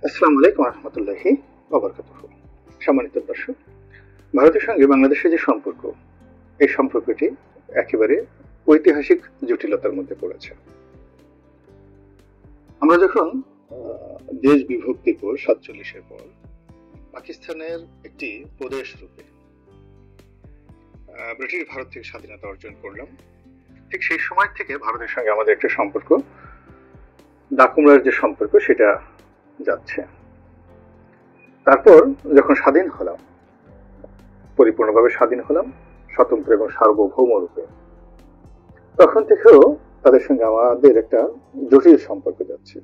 আসসালামু আলাইকুম রহমতুল্লাহি ওয়াবারাকাতুহু। সম্মানিত দর্শক, ভারতের সঙ্গে বাংলাদেশের যে সম্পর্ক, এই সম্পর্কটি একেবারে ঐতিহাসিক জটিলতার মধ্যে পড়েছে। আমরা যখন দেশ বিভক্তির পর 47-এর পর পাকিস্তানের একটি প্রদেশ রূপে ব্রিটিশ ভারত থেকে স্বাধীনতা অর্জন করলাম, ঠিক সেই সময় থেকে ভারতের সঙ্গে আমাদের একটা সম্পর্ক, ডাকুমরার যে সম্পর্ক, সেটা যাচ্ছে। তারপর যখন স্বাধীন হলাম, পরিপূর্ণভাবে স্বাধীন হলাম, স্বতন্ত্র এবং সার্বভৌম রূপে, তখন থেকেও তাদের সঙ্গে আমাদের একটা জটিল সম্পর্ক যাচ্ছে।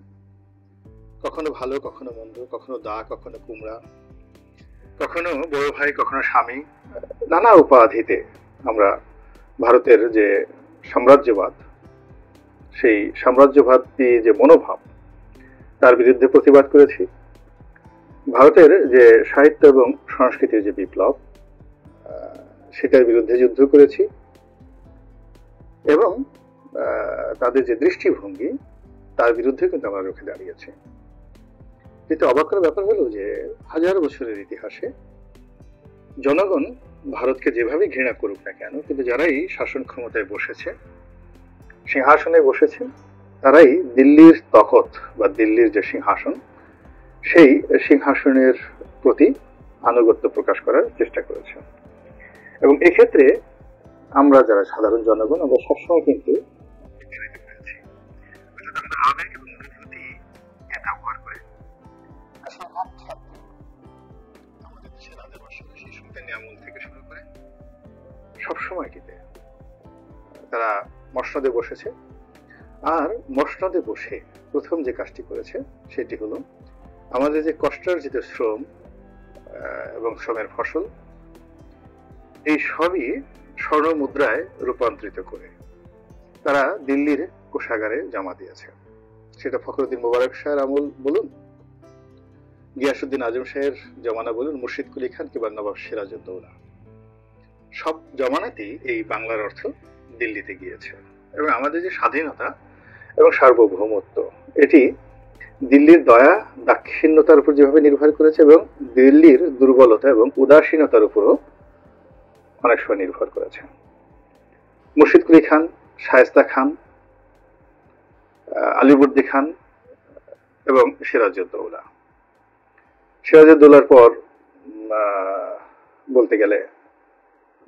কখনো ভালো, কখনো মন্দ, কখনো দা, কখনো কুমড়া, কখনো বড় ভাই, কখনো স্বামী, নানা উপাধিতে আমরা ভারতের যে সাম্রাজ্যবাদ, সেই সাম্রাজ্যবাদী যে মনোভাব, তার বিরুদ্ধে প্রতিবাদ করেছি। ভারতের যে সাহিত্য এবং সংস্কৃতির যে বিপ্লব, সেটার বিরুদ্ধে যুদ্ধ করেছি এবং তাদের যে দৃষ্টিভঙ্গি, তার বিরুদ্ধে কিন্তু আমরা রুখে দাঁড়িয়েছি। কিন্তু অবাক করার ব্যাপার হলো যে হাজার বছরের ইতিহাসে জনগণ ভারতকে যেভাবে ঘৃণা করুক না কেন, কিন্তু যারাই শাসন ক্ষমতায় বসেছে, সিংহাসনে বসেছে, তারাই দিল্লির তখত বা দিল্লির যে সিংহাসন, সেই সিংহাসনের প্রতি আনুগত্য প্রকাশ করার চেষ্টা করেছে। এবং এক্ষেত্রে আমরা যারা সাধারণ জনগণ, আমরা সবসময় কিন্তু সবসময় কিন্তু তারা মসনদে বসেছে। আর মসনদে বসে প্রথম যে কাজটি করেছে সেটি হলো আমাদের যে কষ্টার্জিত শ্রম এবং শ্রমের ফসল, এই সবই স্বর্ণ মুদ্রায় রূপান্তরিত করে তারা দিল্লির কোষাগারে জমা দিয়েছে। সেটা ফখরুদ্দিন মোবারক শাহের আমল বলুন, গিয়াসউদ্দিন আজম শাহের জমানা বলুন, মুর্শিদ কুলি খান কিংবা নবাব সিরাজউদ্দৌলা, সব জমানাতেই এই বাংলার অর্থ দিল্লিতে গিয়েছে। এবং আমাদের যে স্বাধীনতা এবং সার্বভৌমত্ব, এটি দিল্লির দয়া দাক্ষিণ্যতার উপর যেভাবে নির্ভর করেছে, এবং দিল্লির দুর্বলতা এবং উদাসীনতার উপরও অনেক সময় নির্ভর করেছে। মুর্শিদ কুলি খান, শায়েস্তা খান, আলিবর্দী খান এবং সিরাজউদ্দৌলা, সিরাজউদ্দৌলার পর বলতে গেলে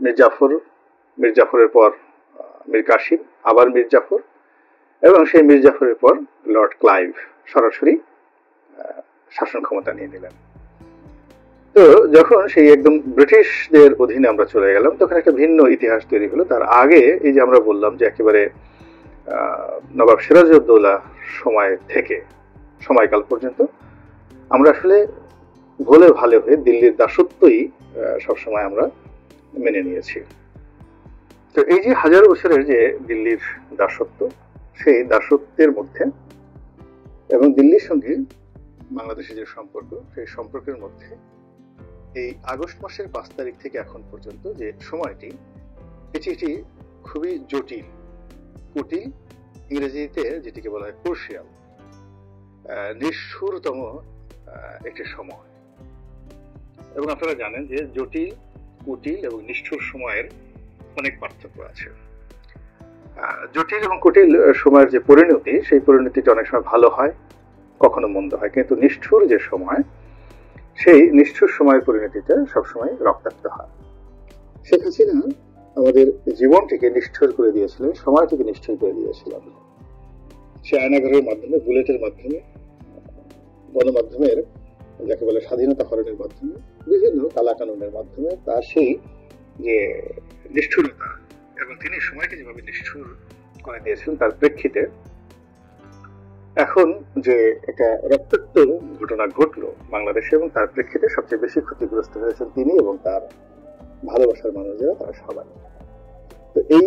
মীর জাফর, মীর জাফরের পর মীর কাসিম, আবার মীর জাফর, এবং সেই মীর জাফরের পর লর্ড ক্লাইভ সরাসরি শাসন ক্ষমতা নিয়ে নিলেন। তো যখন সেই একদম ব্রিটিশদের অধীনে আমরা চলে গেলাম, তখন একটা ভিন্ন ইতিহাস তৈরি হলো। তার আগে এই যে আমরা বললাম যে একেবারে নবাব সিরাজউদ্দৌলা সময় থেকে সময়কাল পর্যন্ত আমরা আসলে ভোলে ভালে হয়ে দিল্লির দাসত্বই সবসময় আমরা মেনে নিয়েছি। তো এই যে হাজার বছরের যে দিল্লির দাসত্ব, সেই দাসত্বের মধ্যে এবং দিল্লির সঙ্গে বাংলাদেশের যে সম্পর্ক, সেই সম্পর্কের মধ্যে এই আগস্ট মাসের 5 তারিখ থেকে এখন পর্যন্ত যে সময়টি, এটি খুবই জটিল, কুটিল, ইংরেজিতে যেটিকে বলা হয় ক্রুশিয়াল, নিষ্ঠুরতম একটি সময়। এবং আপনারা জানেন যে জটিল, কুটিল এবং নিষ্ঠুর সময়ের অনেক পার্থক্য আছে। জটিল এবং কুটিল সময়ের যে পরিণতি, সেই পরিণতিটা অনেক সময় ভালো হয়, কখনো মন্দ হয়, কিন্তু নিষ্ঠুর যে সময়, সেই নিষ্ঠুর সময়ের পরিণতিটা সবসময় রক্তাক্ত হয়। শেখ হাসিনা আমাদের জীবনটিকে নিষ্ঠুর করে দিয়েছিলেন, সময়টিকে নিষ্ঠুর করে দিয়েছিলেন। সে আয়নাঘরের মাধ্যমে, বুলেটের মাধ্যমে, গণমাধ্যমের যাকে বলে স্বাধীনতা হরণের মাধ্যমে, বিভিন্ন কালাকানুনের মাধ্যমে তার সেই যে নিষ্ঠুরতা এবং তিনি সময়কে যেভাবে নিষ্ঠুর করে দিয়েছিলেন, তার প্রেক্ষিতে এখন যে একটা রক্তাক্ত ঘটনা ঘটলো বাংলাদেশে, এবং তার প্রেক্ষিতে সবচেয়ে বেশি ক্ষতিগ্রস্ত হয়েছেন তিনি এবং তার ভালোবাসার মানুষেরা, তারা সবাই। তো এই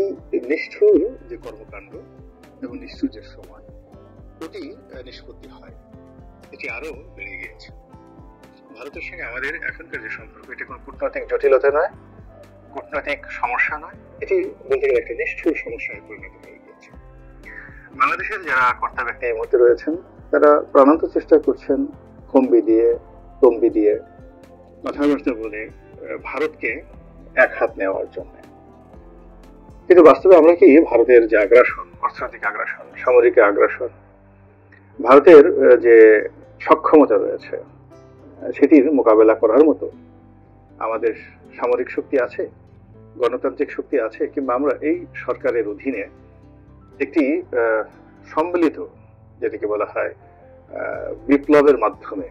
নিষ্ঠুর যে কর্মকাণ্ড এবং নিষ্ঠুর যে সময়, ওটি নিষ্পত্তি হয়, এটি আরো বেড়ে গিয়েছে। ভারতের সঙ্গে আমাদের এখনকার যে সম্পর্ক, এটি কোনো কূটনৈতিক জটিলতা নয়, কূটনৈতিক সমস্যা নয়, এটি বলতে গেলে একটা নিষ্ঠুর সমস্যায় পরিণত হয়ে গিয়েছে। বাংলাদেশের যারা কর্তা ব্যক্তি এই মুহূর্তে রয়েছেন, তারা প্রাণান্ত চেষ্টা করছেন ফম্বি দিয়ে তম্বি দিয়ে কথাবার্তা বলে ভারতকে এক হাত নেওয়ার জন্য। কিন্তু বাস্তবে আমরা কি ভারতের যে আগ্রাসন, অর্থনৈতিক আগ্রাসন, সামরিক আগ্রাসন, ভারতের যে সক্ষমতা রয়েছে সেটির মোকাবেলা করার মতো আমাদের সামরিক শক্তি আছে, গণতান্ত্রিক শক্তি আছে, কিংবা আমরা এই সরকারের অধীনে একটি সম্মিলিত, যেটাকে বলা হয় বিপ্লবের মাধ্যমে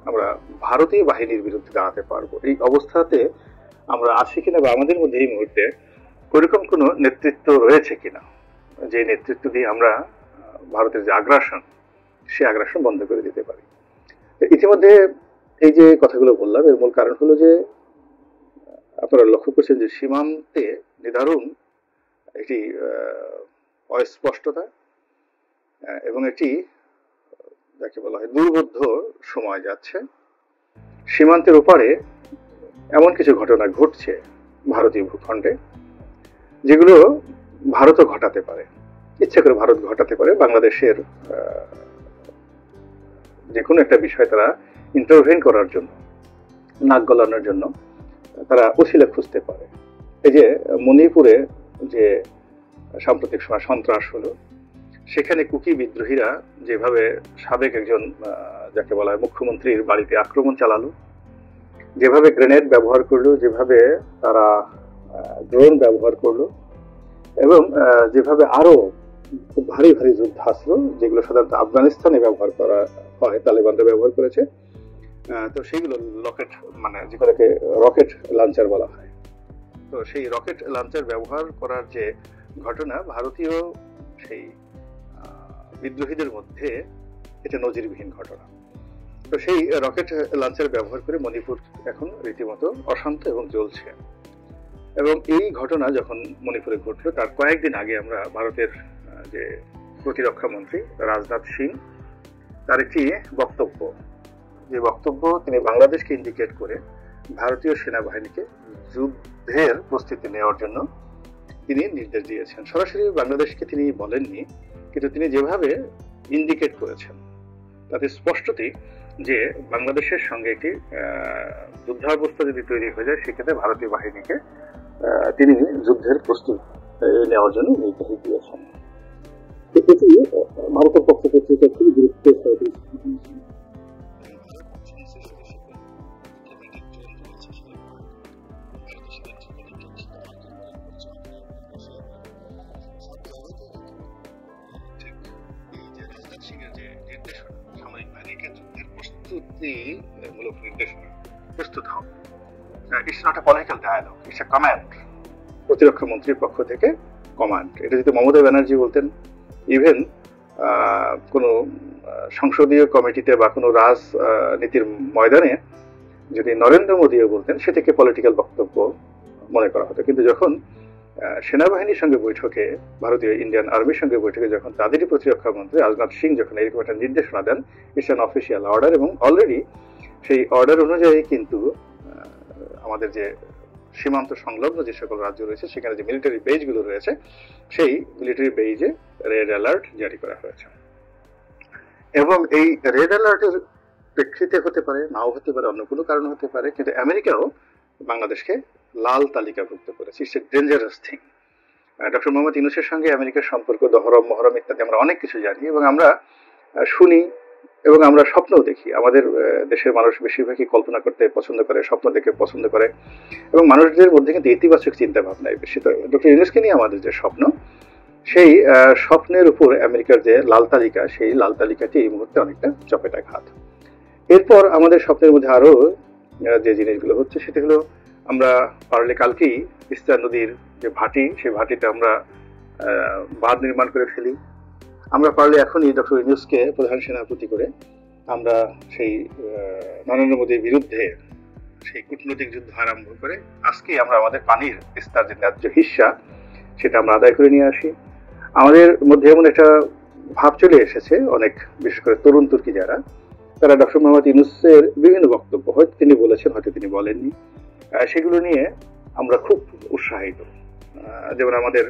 আমরা ভারতীয় বাহিনীর বিরুদ্ধে দাঁড়াতে পারবো, এই অবস্থাতে আমরা আছি কিনা, বা আমাদের মধ্যে এই মুহূর্তে ওইরকম কোনো নেতৃত্ব রয়েছে কিনা যে নেতৃত্ব দিয়ে আমরা ভারতের যে আগ্রাসন, সে আগ্রাসন বন্ধ করে দিতে পারি। ইতিমধ্যে এই যে কথাগুলো বললাম এর মূল কারণ হলো যে আপনারা লক্ষ্য করছেন যে সীমান্তে নিদারুণ একটি অস্পষ্টতা এবং একটি যাকে বলা হয় দুর্বোধ্য সময় যাচ্ছে। সীমান্তের ওপারে এমন কিছু ঘটনা ঘটছে ভারতীয় ভূখণ্ডে যেগুলো ভারতও ঘটাতে পারে, ইচ্ছা করে ভারত ঘটাতে পারে। বাংলাদেশের যে কোনো একটা বিষয় তারা ইন্টারভেন করার জন্য, নাক গলানোর জন্য তারা ওসিলা খুঁজতে পারে। এই যে মণিপুরে যে সাম্প্রতিক সময় সন্ত্রাস হলো, সেখানে কুকি বিদ্রোহীরা যেভাবে সাবেক একজন যাকে বলা হয় মুখ্যমন্ত্রীর বাড়িতে আক্রমণ চালালো, যেভাবে গ্রেনেড ব্যবহার করলো, যেভাবে তারা ড্রোন ব্যবহার করলো, এবং যেভাবে আরো খুব ভারী ভারী যুদ্ধাস্ত্র যেগুলো সাধারণত আফগানিস্তানে ব্যবহার করা হয়, তালেবানরা ব্যবহার করেছে, তো সেইগুলো রকেট, মানে যেগুলোকে রকেট লঞ্চার বলা হয়, তো সেই রকেট লঞ্চার ব্যবহার করার যে ঘটনা ভারতীয় সেই বিদ্রোহীদের মধ্যে, এটা নজিরবিহীন ঘটনা। তো সেই রকেট লঞ্চার ব্যবহার করে মণিপুর এখন রীতিমতো অশান্ত এবং জ্বলছে। এবং এই ঘটনা যখন মণিপুরে ঘটলো তার কয়েকদিন আগে আমরা ভারতের যে প্রতিরক্ষা মন্ত্রী রাজনাথ সিং তার একটি বক্তব্য, যে বক্তব্য তিনি বাংলাদেশকে ইন্ডিকেট করে ভারতীয় সেনাবাহিনীকে যুদ্ধের প্রস্তুতি নেওয়ার জন্য তিনি নির্দেশ দিয়েছেন। সরাসরি বাংলাদেশকে তিনি বলেননি, কিন্তু তিনি যেভাবে ইন্ডিকেট করেছেন তাতে স্পষ্টতই যে বাংলাদেশের সঙ্গে একটি যুদ্ধাবস্থা যদি তৈরি হয়ে যায় সেক্ষেত্রে ভারতীয় বাহিনীকে তিনি যুদ্ধের প্রস্তুতি নেওয়ার জন্য নির্দেশ দিয়েছেন। এটি ভারতের পক্ষ থেকে খুবই গুরুত্বপূর্ণ। মূলক নির্দেশনা প্রস্তুত হবে। It's not a political dialogue, it's a command. প্রতিরক্ষা মন্ত্রীর পক্ষ থেকে কমান্ড। এটা যদি মমতা ব্যানার্জি বলতেন, ইভেন কোনো সংসদীয় কমিটিতে বা কোনো রাজনীতির ময়দানে যদি নরেন্দ্র মোদীও বলতেন, সেটাকে পলিটিক্যাল বক্তব্য মনে করা হতো। কিন্তু যখন সেনাবাহিনীর সঙ্গে বৈঠকে, ভারতীয় ইন্ডিয়ান আর্মির সঙ্গে বৈঠকে যখন তাদেরই প্রতিরক্ষা মন্ত্রী রাজনাথ সিং যখন এরকম একটা নির্দেশনা দেন, ইটস অ্যান অফিসিয়াল অর্ডার, এবং অলরেডি সেই অর্ডার অনুযায়ী কিন্তু আমাদের যে সীমান্ত সংলগ্ন যে সকল রাজ্য রয়েছে সেখানে যে মিলিটারি বেজগুলো রয়েছে, সেই মিলিটারি বেজে রেড অ্যালার্ট জারি করা হয়েছে। এবং এই রেড অ্যালার্টের প্রেক্ষিতে হতে পারে, নাও হতে পারে, অন্য কোনো কারণ হতে পারে, কিন্তু আমেরিকাও বাংলাদেশকে লাল তালিকাভুক্ত করেছে। It's a dangerous thing. Doctor Mohammad ইউনূসের সঙ্গে আমেরিকার সম্পর্ক দহরম মহরম ইত্যাদি আমরা অনেক কিছু জানি এবং আমরা শুনি এবং আমরা স্বপ্নও দেখি। আমাদের দেশের মানুষ বেশিরভাগই কল্পনা করতে পছন্দ করে, স্বপ্ন দেখে পছন্দ করে, এবং মানুষদের মধ্যে কিন্তু ইতিবাচক চিন্তা ভাবনাই বেশি। তো ডক্টর ইউনূসকে নিয়ে আমাদের যে স্বপ্ন, সেই স্বপ্নের উপর আমেরিকার যে লাল তালিকা, সেই লাল তালিকাটি এই মুহূর্তে অনেকটা চপেটাঘাত। এরপর আমাদের স্বপ্নের মধ্যে আরো যে জিনিসগুলো হচ্ছে সেটা হলো, আমরা পারলে কালকেই তিস্তা নদীর যে ভাটি, সেই ভাটিতে আমরা বাঁধ নির্মাণ করে ফেলি। আমরা পারলে এখনই ডক্টর ইউনূসকে প্রধান সেনাপতি করে আমরা সেই নরেন্দ্র মোদীর বিরুদ্ধে সেই কূটনৈতিক যুদ্ধ আরম্ভ করে আজকেই আমরা আমাদের পানির তিস্তার যে ন্যায্য হিস্সা সেটা আমরা আদায় করে নিয়ে আসি। আমাদের মধ্যে এমন একটা ভাব চলে এসেছে, অনেক বিশেষ করে তরুণ তুর্কি যারা, তারা ডক্টর মোহাম্মদ ইউনূসের বিভিন্ন বক্তব্য হয়তো তিনি বলেছেন, হয়তো তিনি বলেননি, সেগুলো নিয়ে আমরা খুব উৎসাহিত। যেমন আমাদের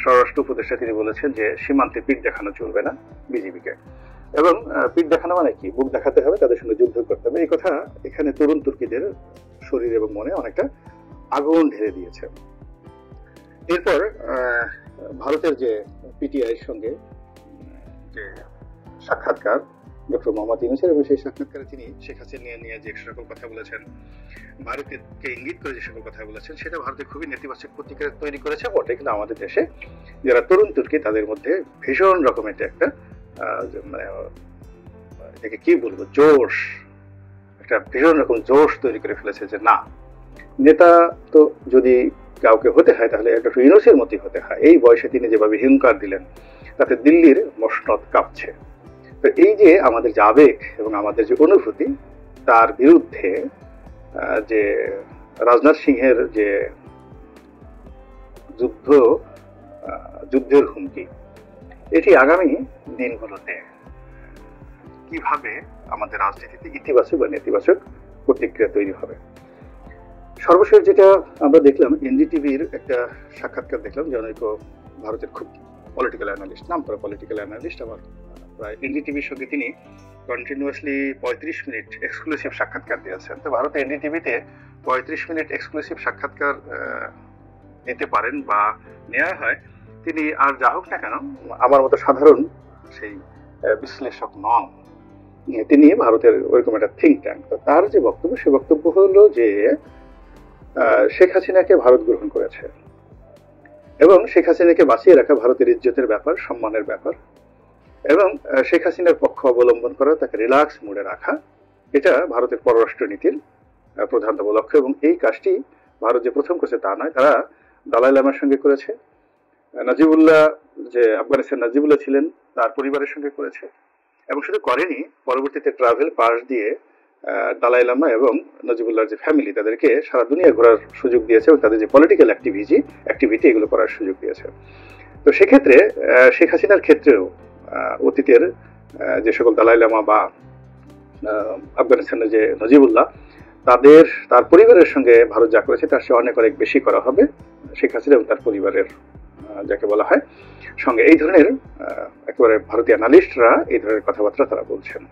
স্বরাষ্ট্র উপদেষ্টা তিনি বলেছেন যে সীমান্তে পিঠ দেখানো চলবে না বিজেপিকে। এবং পিঠ দেখানো মানে কি, বুক দেখাতে হবে, তাদের সঙ্গে যুদ্ধ করতে হবে। এই কথা এখানে তরুণ তুর্কিদের শরীর এবং মনে অনেকটা আগুন ঢেলে দিয়েছে। এরপর ভারতের যে পিটিআইয়ের সঙ্গে যে সাক্ষাৎকার ডক্টর মোহাম্মদ ইউনূসের, এবং সেই সাক্ষাৎকারে তিনি শেখ হাসিনা নিয়ে যে সকল কথা বলেছেন, ভারতকে ইঙ্গিত করে যে সকল কথা বলেছেন, সেটা ভারতে খুবই নেতিবাচক প্রতিক্রিয়া তৈরি করেছে বটে, কিন্তু আমাদের দেশে যারা তরুণ তুর্কি তাদের মধ্যে ভীষণ রকমের একটা মানে এটাকে কি বলবো, জোশ, একটা ভীষণ রকম জোশ তৈরি করে ফেলেছে যে না, নেতা তো যদি কাউকে হতে হয় তাহলে ডক্টর ইউনূসের মতোই হতে হয়। এই বয়সে তিনি যেভাবে হুঙ্কার দিলেন তাতে দিল্লির মসনদ কাঁপছে। তো এই যে আমাদের যে আবেগ এবং আমাদের যে অনুভূতি, তার বিরুদ্ধে যে রাজনাথ সিংহের যে যুদ্ধের হুমকি, এটি আগামী দিনগুলোতে কিভাবে আমাদের রাজনীতিতে ইতিবাচক বা নেতিবাচক প্রতিক্রিয়া তৈরি হবে। সর্বশেষ যেটা আমরা দেখলাম, এনডিটিভির একটা সাক্ষাৎকার দেখলাম, জনৈক ভারতের খুব পলিটিক্যাল অ্যানালিস্ট, নাম করা পলিটিক্যাল অ্যানালিস্ট, আমার প্রায় এনডিটিভির সঙ্গে তিনি কন্টিনিউয়াসলি 35 মিনিট এক্সক্লুসিভ সাক্ষাৎকার দিয়েছেন। তো ভারতে এনডিটিভিতে 35 মিনিট এক্সক্লুসিভ সাক্ষাৎকার নিতে পারেন বা নেওয়া হয়, তিনি আর যা হোক না কেন আমার মতো সাধারণ সেই বিশ্লেষক নন, তিনি ভারতের ওইরকম একটা থিঙ্ক ট্যাঙ্ক। তো তার যে বক্তব্য, সে বক্তব্য হলো যে শেখ হাসিনাকে ভারত গ্রহণ করেছে এবং শেখ হাসিনাকে বাঁচিয়ে রাখা ভারতের ইজ্জতের ব্যাপার, সম্মানের ব্যাপার, এবং শেখ হাসিনার পক্ষ অবলম্বন করা, তাকে রিল্যাক্স মুডে রাখা, এটা ভারতের পররাষ্ট্র নীতির প্রধানতম লক্ষ্য। এবং এই কাজটি ভারত যে প্রথম করেছে তা নয়, তারা দালাই লামার সঙ্গে করেছে, নাজিবুল্লাহ যে আফগানিস্তান নাজিবুল্লাহ ছিলেন তার পরিবারের সঙ্গে করেছে, এবং শুধু করেনি, পরবর্তীতে ট্রাভেল পাস দিয়ে দালাই লামা এবং নজিবুল্লাহর যে ফ্যামিলি তাদেরকে সারা দুনিয়া ঘোরার সুযোগ দিয়েছে এবং তাদের যে পলিটিক্যাল অ্যাক্টিভিটি এগুলো করার সুযোগ দিয়েছে। তো সেক্ষেত্রে শেখ হাসিনার ক্ষেত্রেও অতীতের যে সকল দালাই লামা বা আফগানিস্তানের যে নজিবুল্লাহ তার পরিবারের সঙ্গে ভারত যা করেছে তার সে অনেক বেশি করা হবে শেখ হাসিনা এবং তার পরিবারের যাকে বলা হয় সঙ্গে। এই ধরনের একেবারে ভারতীয় অ্যানালিস্টরা এই ধরনের কথাবার্তা তারা বলছেন।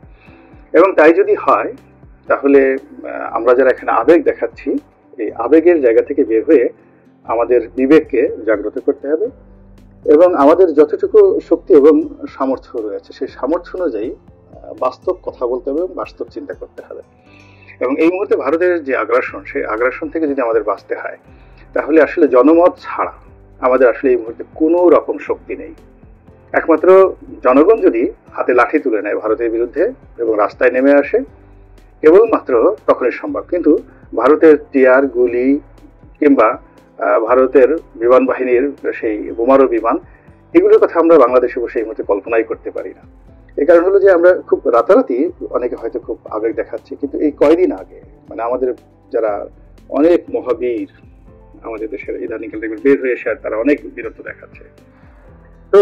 এবং তাই যদি হয় তাহলে আমরা যারা এখানে আবেগ দেখাচ্ছি, এই আবেগের জায়গা থেকে বের হয়ে আমাদের বিবেককে জাগ্রত করতে হবে এবং আমাদের যতটুকু শক্তি এবং সামর্থ্য রয়েছে সেই সামর্থ্য অনুযায়ী বাস্তব কথা বলতে হবে এবং বাস্তব চিন্তা করতে হবে। এবং এই মুহূর্তে ভারতের যে আগ্রাসন, সেই আগ্রাসন থেকে যদি আমাদের বাঁচতে হয় তাহলে আসলে জনমত ছাড়া আমাদের আসলে এই মুহূর্তে কোনো রকম শক্তি নেই। একমাত্র জনগণ যদি হাতে লাঠি তুলে নেয় ভারতের বিরুদ্ধে এবং রাস্তায় নেমে আসে, কেবলমাত্র তখনই সম্ভব। কিন্তু ভারতের টিয়ার, গুলি কিংবা ভারতের বিমান বাহিনীর সেই বোমারু বিমান, এগুলোর কথা আমরা বাংলাদেশে বসে এই মুহূর্তে কল্পনাই করতে পারি না। এই কারণ হলো যে আমরা খুব রাতারাতি অনেকে হয়তো খুব আবেগ দেখাচ্ছি, কিন্তু এই কয়দিন আগে মানে আমাদের যারা অনেক মহাবীর আমাদের দেশের ইদানিংকাল বের হয়ে এসে তারা অনেক বীরত্ব দেখাচ্ছে। তো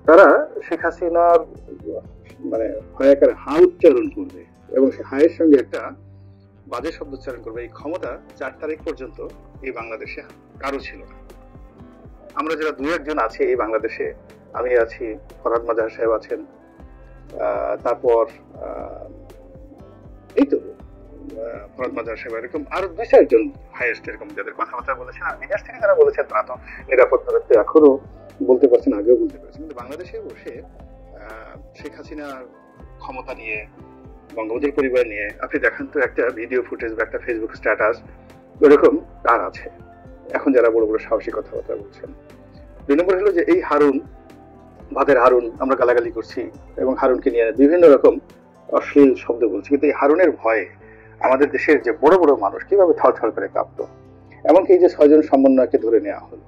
তারা শেখ হাসিনার মানে ভয়াকার হা উচ্চারণ করবে এবং সে হায়ের সঙ্গে একটা বাজে শব্দ উচ্চারণ করবে। এই ক্ষমতা 4 তারিখ পর্যন্ত এই বাংলাদেশে কারো ছিল না। আমরা যারা 2-1 আছি এই বাংলাদেশে, আমি আছি, ফরহাদ মাজার সাহেব আছেন, তারপর এই তো ফরহাদ মাজার সাহেব, এরকম আরো 2-4 জন হাইয়েস্ট এরকম যাদের কথাবার্তা বলেছেন। আর বিদেশ থেকে যারা বলেছেন তারা তো নিরাপত্তা রাখতে এখনো বলতে পারছেন, আগেও বলতে পারছেন। কিন্তু বাংলাদেশে বসে শেখ হাসিনার ক্ষমতা নিয়ে, বঙ্গবন্ধুর পরিবার নিয়ে আপনি দেখেন তো একটা ভিডিও ফুটেজ বা একটা ফেসবুক স্ট্যাটাস ওরকম কার আছে এখন যারা বড় বড় সাহসী কথাবার্তা বলছেন। 2 নম্বর হলো যে এই হারুন, ভাতের হারুন আমরা গালাগালি করছি এবং হারুনকে নিয়ে বিভিন্ন রকম অশ্লীল শব্দ বলছি, কিন্তু এই হারুনের ভয়ে আমাদের দেশের যে বড় বড় মানুষ কিভাবে থরথর করে কাঁপতো। এমনকি এই যে 6 জন সমন্বয়কে ধরে নেওয়া হলো,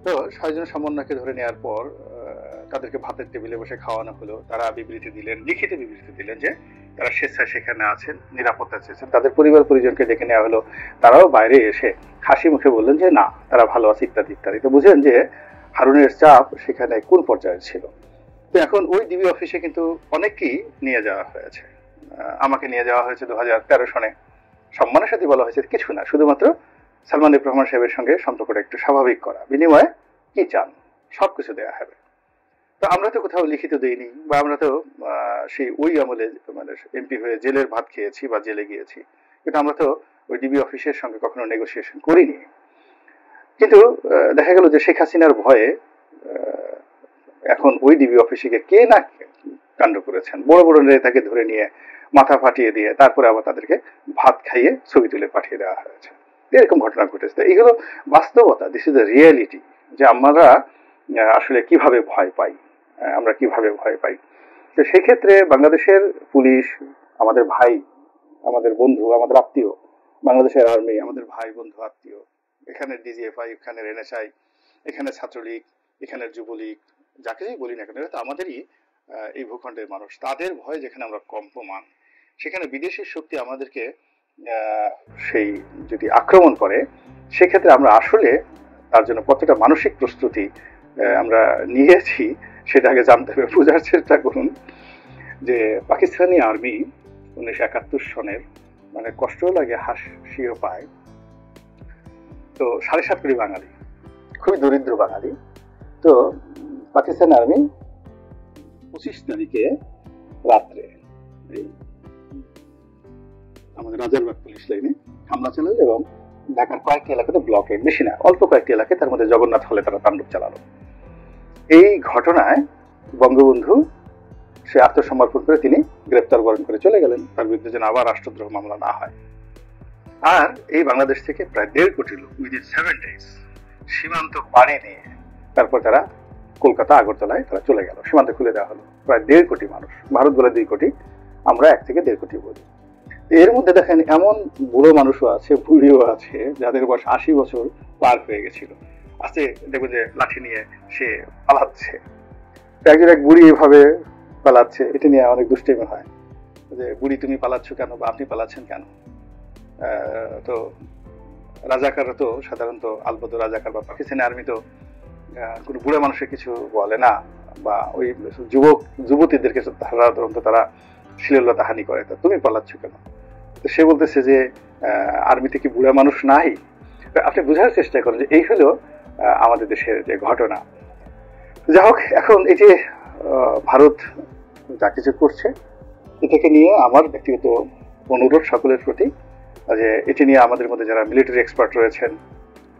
তো 6 জন সমন্বয়কে ধরে নেওয়ার পর তাদেরকে ভাতের টেবিলে বসে খাওয়ানো হলো। তারা বিবৃতি দিলেন, লিখিত বিবৃতি দিলেন যে তারা স্বেচ্ছায় সেখানে আছেন, নিরাপত্তা চেয়েছেন। তাদের পরিবার পরিজনকে ডেকে নেওয়া হলো, তারাও বাইরে এসে হাসি মুখে বললেন যে না, তারা ভালো আছে ইত্যাদি ইত্যাদি। তো বুঝেন যে হারুনের চাপ সেখানে কোন পর্যায়ে ছিল। তো এখন ওই ডিবি অফিসে কিন্তু অনেককেই নিয়ে যাওয়া হয়েছে। আমাকে নিয়ে যাওয়া হয়েছে 2013 সনে, সম্মানের সাথে বলা হয়েছে কিছু না, শুধুমাত্র সালমান এফ রহমান সাহেবের সঙ্গে সম্পর্কটা একটু স্বাভাবিক করা, বিনিময়ে কি চান সবকিছু দেওয়া হবে। তো আমরা তো কোথাও লিখিত দেইনি, বা আমরা তো সেই ওই আমলে মানে এমপি হয়ে জেলের ভাত খেয়েছি বা জেলে গিয়েছি, কিন্তু আমরা তো ওই ডিবি অফিসের সঙ্গে কখনো নেগোসিয়েশন করিনি। কিন্তু দেখা গেল যে শেখ হাসিনার ভয়ে এখন ওই ডিবি অফিসে কে না কাণ্ড করেছেন, বড় বড় নেতাকে ধরে নিয়ে মাথা ফাটিয়ে দিয়ে তারপরে আবার তাদেরকে ভাত খাইয়ে ছবি তুলে পাঠিয়ে দেওয়া হয়েছে। এরকম ঘটনা ঘটেছে। এইগুলো বাস্তবতা, দিস ইজ দ্য রিয়েলিটি, যে আমরা আসলে কিভাবে ভয় পাই, আমরা কিভাবে ভয় পাই। তো সেই ক্ষেত্রে বাংলাদেশের পুলিশ আমাদের ভাই, আমাদের বন্ধু, আমাদের আত্মীয়, বাংলাদেশের আর্মি আমাদের ভাই বন্ধু আত্মীয়, এখানে ডিজিএফআই, এখানে এনএসআই, এখানে ছাত্রলীগ, এখানে যুবলীগ, যাকে যাই বলি না কেন, এটা তো আমাদেরই এই ভূখণ্ডের মানুষ। তাদের ভয় যেখানে আমরা কম্পমান, সেখানে বিদেশি শক্তি আমাদেরকে সেই যদি আক্রমণ করে, সেক্ষেত্রে আমরা আসলে তার জন্য কতটা মানসিক প্রস্তুতি আমরা নিয়েছি সেটা আগে জানতে হবে, বোঝার চেষ্টা করুন। যে পাকিস্তানি আর্মি 1971 সনের, মানে কষ্টও লাগে হাসিও পায়, তো 7.5 কোটি বাঙালি, খুবই দরিদ্র বাঙালি। তো পাকিস্তান আর্মি 25 তারিখে রাত্রে আমাদের রাজারবাগ পুলিশ লাইনে হামলা চালালো এবং ঢাকার কয়েকটি এলাকাতে ব্লকে, বেশি না অল্প কয়েকটি এলাকায়, তার মধ্যে জগন্নাথ হলে তারা তাণ্ডব চালালো। এই ঘটনায় বঙ্গবন্ধু সে আত্মসমর্পণ করে তিনি গ্রেপ্তার বরণ করে চলে গেলেন, তার বিরুদ্ধে যেন আবার রাষ্ট্রদ্রোহ মামলা না হয়। আর এই বাংলাদেশ থেকে প্রায় 1.5 কোটি লোক উইদিন 7 days সীমান্ত পাড়ি নিয়ে তারপর তারা কলকাতা আগরতলায় তারা চলে গেল, সীমান্ত খুলে দেওয়া হলো। প্রায় 1.5 কোটি মানুষ, ভারত বলে 2 কোটি, আমরা 1 থেকে 1.5 কোটি বলি। এর মধ্যে দেখেন এমন বুড়ো মানুষও আছে, বুড়িও আছে, যাদের বয়স 80 বছর পার হয়ে গেছিল। আজকে দেখবেন যে লাঠি নিয়ে সে পালাচ্ছে, একজন এক বুড়ি এভাবে পালাচ্ছে, এটা নিয়ে অনেক দুষ্টামি হয় যে বুড়ি তুমি পালাচ্ছ কেন, বা আপনি পালাচ্ছেন কেন। তো রাজাকাররা তো সাধারণত আলবদ রাজাকার বা পাকিস্তানি আর্মি তো কোনো বুড়ো মানুষের কিছু বলে না, বা ওই যুবক যুবতীদেরকে সাধারণত তারা শ্লীলতা হানি করে, তা তুমি পালাচ্ছ কেন। তো সে বলতেছে যে আর্মিতে কি বুড়া মানুষ নাই। আপনি বোঝার চেষ্টা করেন যে এই হলো আমাদের দেশের যে ঘটনা। যাই হোক, এখন এই যে ভারত যা কিছু করছে, এটাকে নিয়ে আমার ব্যক্তিগত অনুরোধ সকলের প্রতি যে এটি নিয়ে আমাদের মধ্যে যারা মিলিটারি এক্সপার্ট রয়েছেন,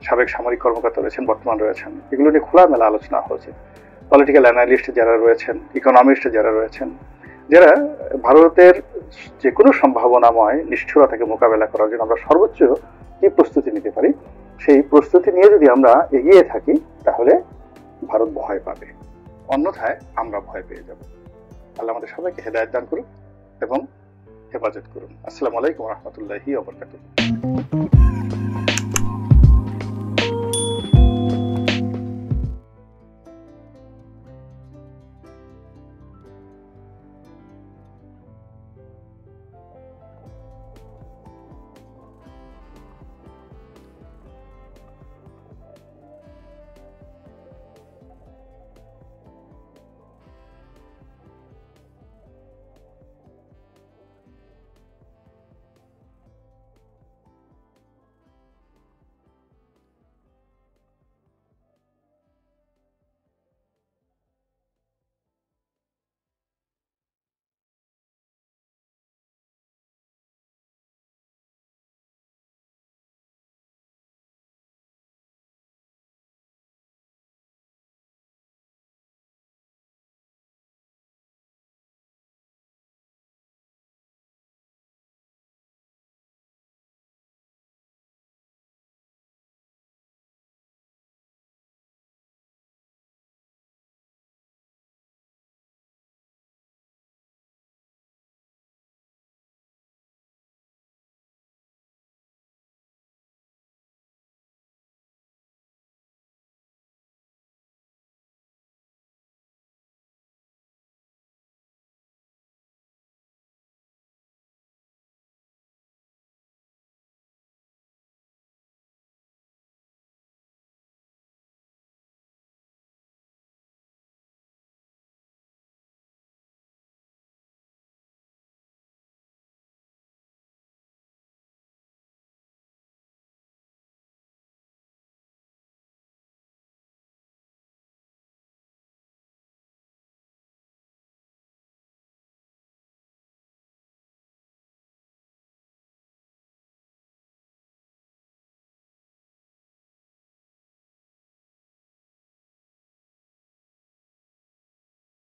সাবেক সামরিক কর্মকর্তা রয়েছেন, বর্তমান রয়েছেন, এগুলো নিয়ে খোলামেলা আলোচনা হয়েছে। পলিটিক্যাল অ্যানালিস্ট যারা রয়েছেন, ইকোনমিস্ট যারা রয়েছেন, যারা ভারতের যে কোনো সম্ভাবনাময় নিষ্ঠুরতাকে মোকাবেলা করার জন্য আমরা সর্বোচ্চ কি প্রস্তুতি নিতে পারি, সেই প্রস্তুতি নিয়ে যদি আমরা এগিয়ে থাকি তাহলে ভারত ভয় পাবে, অন্যথায় আমরা ভয় পেয়ে যাব। আল্লাহ আমাদের সবাইকে হেদায়েত দান করুন এবং হেফাজত করুন। আসসালামু আলাইকুম ওয়া রাহমাতুল্লাহি ওয়া বারাকাতুহু।